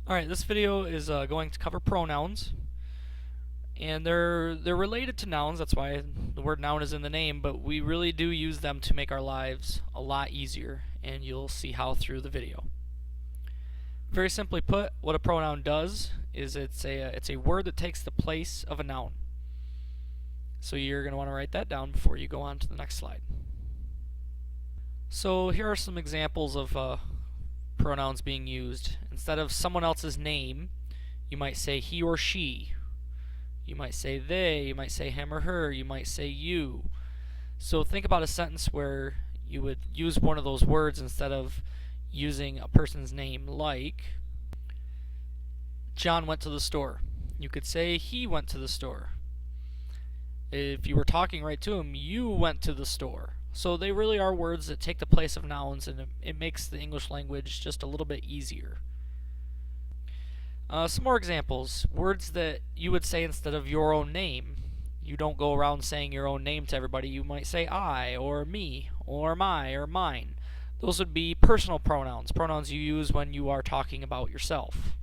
Alright, this video is going to cover pronouns, and they're related to nouns. That's why the word noun is in the name, but we really do use them to make our lives a lot easier, and you'll see how through the video. Very simply put, what a pronoun does is it's a word that takes the place of a noun. So you're going to want to write that down before you go on to the next slide. So here are some examples of pronouns being used. Instead of someone else's name, you might say he or she. You might say they. You might say him or her. You might say you. So think about a sentence where you would use one of those words instead of using a person's name, like John went to the store. You could say he went to the store. If you were talking right to him, you went to the store. So they really are words that take the place of nouns, and it makes the English language just a little bit easier. Some more examples. Words that you would say instead of your own name. You don't go around saying your own name to everybody. You might say I, or me, or my, or mine. Those would be personal pronouns, pronouns you use when you are talking about yourself.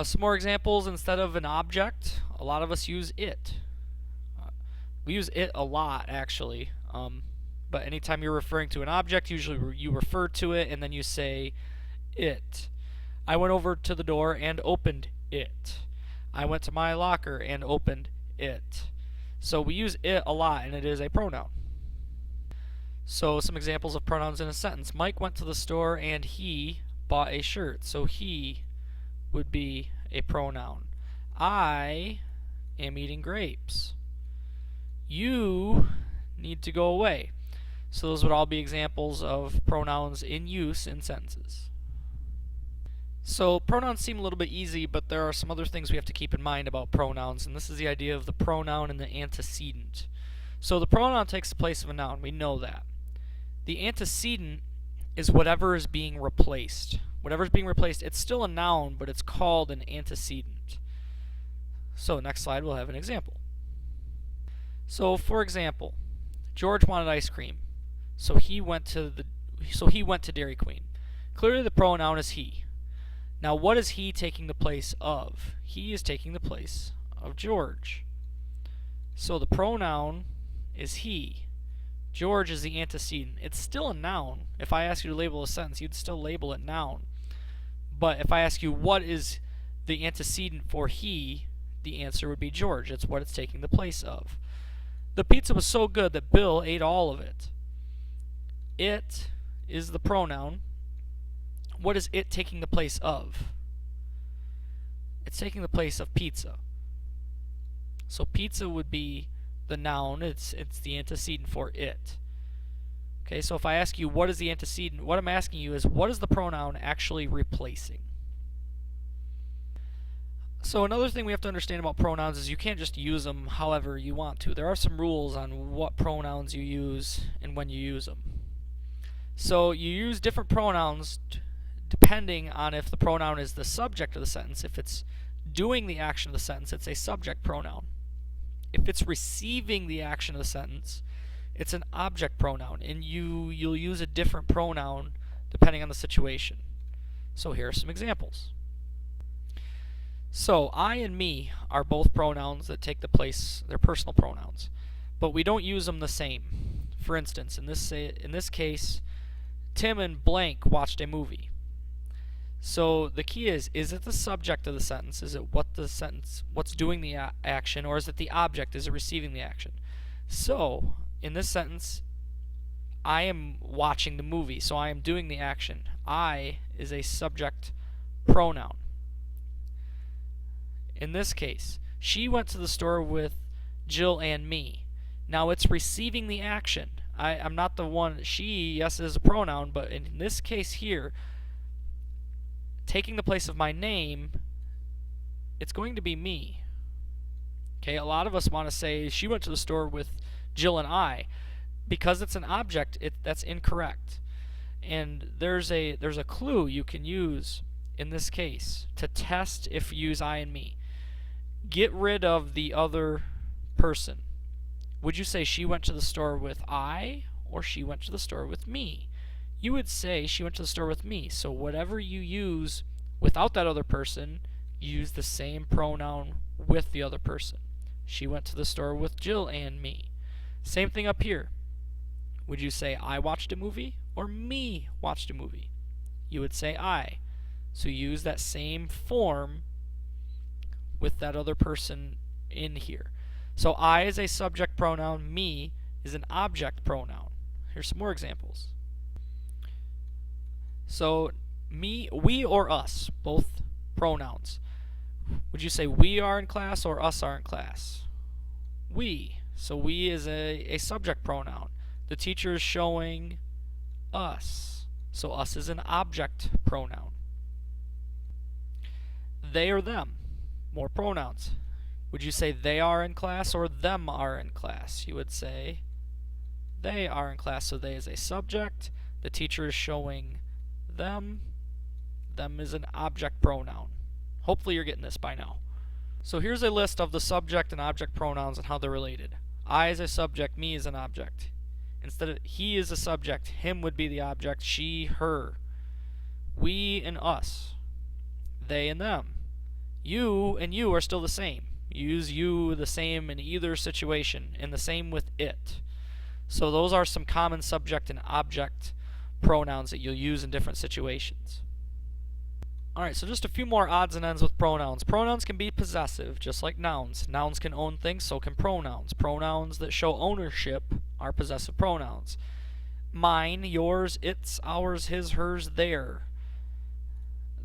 Some more examples. Instead of an object, a lot of us use it. We use it a lot, actually, but anytime you're referring to an object, usually you refer to it and then you say it. I went over to the door and opened it. I went to my locker and opened it. So we use it a lot, and it is a pronoun. So some examples of pronouns in a sentence. Mike went to the store and he bought a shirt. So he would be a pronoun. I am eating grapes. You need to go away. So those would all be examples of pronouns in use in sentences. So pronouns seem a little bit easy, but there are some other things we have to keep in mind about pronouns, and this is the idea of the pronoun and the antecedent. So the pronoun takes the place of a noun. We know that. The antecedent is whatever is being replaced. Whatever is being replaced, it's still a noun, but it's called an antecedent. So next slide, we'll have an example. So, for example, George wanted ice cream, so he went to Dairy Queen. Clearly, the pronoun is he. Now, what is he taking the place of? He is taking the place of George. So the pronoun is he. George is the antecedent. It's still a noun. If I ask you to label a sentence, you'd still label it noun. But if I ask you what is the antecedent for he, the answer would be George. It's what it's taking the place of. The pizza was so good that Bill ate all of it. It is the pronoun. What is it taking the place of? It's taking the place of pizza. So pizza would be the noun. It's the antecedent for it. Okay, so if I ask you what is the antecedent, what I'm asking you is what is the pronoun actually replacing? So another thing we have to understand about pronouns is you can't just use them however you want to. There are some rules on what pronouns you use and when you use them. So you use different pronouns depending on if the pronoun is the subject of the sentence. If it's doing the action of the sentence, it's a subject pronoun. If it's receiving the action of the sentence, it's an object pronoun, and you'll use a different pronoun depending on the situation. So here are some examples. So I and me are both pronouns that take the place, they're personal pronouns, but we don't use them the same. For instance, in this case, Tim and blank watched a movie. So the key is it the subject of the sentence? Is it what's doing the action, or is it the object? Is it receiving the action? So in this sentence, I am watching the movie, so I am doing the action. I is a subject pronoun. In this case, she went to the store with Jill and me. Now it's receiving the action. I'm not the one. She, yes, is a pronoun, but in this case here, taking the place of my name, it's going to be me. Okay, a lot of us want to say she went to the store with Jill and I. Because it's an object, that's incorrect. And there's a clue you can use in this case to test if you use I and me. Get rid of the other person. Would you say she went to the store with I, or she went to the store with me? you would say she went to the store with me. So whatever you use without that other person, use the same pronoun with the other person. She went to the store with Jill and me. Same thing up here. Would you say I watched a movie or me watched a movie? You would say I. So use that same form with that other person in here. So I is a subject pronoun, me is an object pronoun. Here's some more examples. So me, we, or us, both pronouns. Would you say we are in class or us are in class? We. So we is a subject pronoun. The teacher is showing us. So us is an object pronoun. They or them. More pronouns. Would you say they are in class or them are in class? You would say they are in class. So they is a subject. The teacher is showing them. Them is an object pronoun. Hopefully you're getting this by now. So here's a list of the subject and object pronouns and how they're related. I is a subject, me is an object. Instead of he is a subject, him would be the object, she, her. We and us. They and them. You and you are still the same. Use you the same in either situation, and the same with it. So those are some common subject and object pronouns that you'll use in different situations. Alright, so just a few more odds and ends with pronouns. Pronouns can be possessive, just like nouns. Nouns can own things, so can pronouns. Pronouns that show ownership are possessive pronouns. Mine, yours, its, ours, his, hers, their.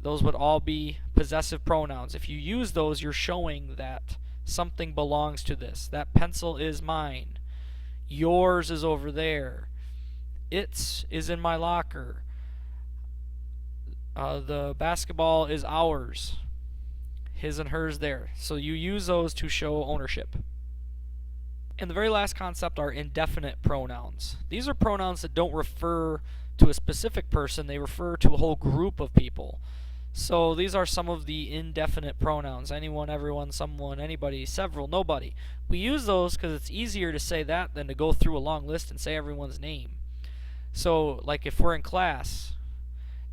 Those would all be possessive pronouns. If you use those, you're showing that something belongs to this. That pencil is mine. Yours is over there. Its is in my locker. The basketball is ours. His and hers there. So you use those to show ownership. And the very last concept are indefinite pronouns. These are pronouns that don't refer to a specific person, they refer to a whole group of people. So these are some of the indefinite pronouns. Anyone, everyone, someone, anybody, several, nobody. We use those because it's easier to say that than to go through a long list and say everyone's name. So, like if we're in class,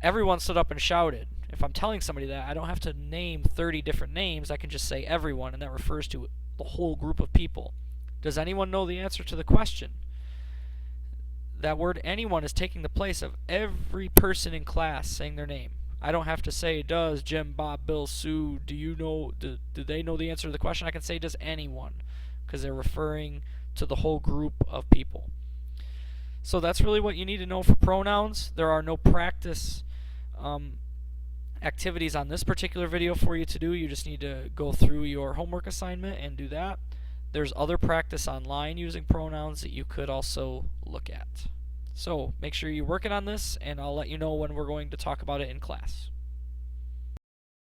everyone stood up and shouted. If I'm telling somebody that, I don't have to name 30 different names. I can just say everyone, and that refers to the whole group of people. Does anyone know the answer to the question? That word anyone is taking the place of every person in class saying their name. I don't have to say, does Jim, Bob, Bill, Sue, do you know, do they know the answer to the question? I can say, does anyone? Because they're referring to the whole group of people. So that's really what you need to know for pronouns. There are no practice activities on this particular video for you to do. You just need to go through your homework assignment and do that. There's other practice online using pronouns that you could also look at. So make sure you're working on this, and I'll let you know when we're going to talk about it in class.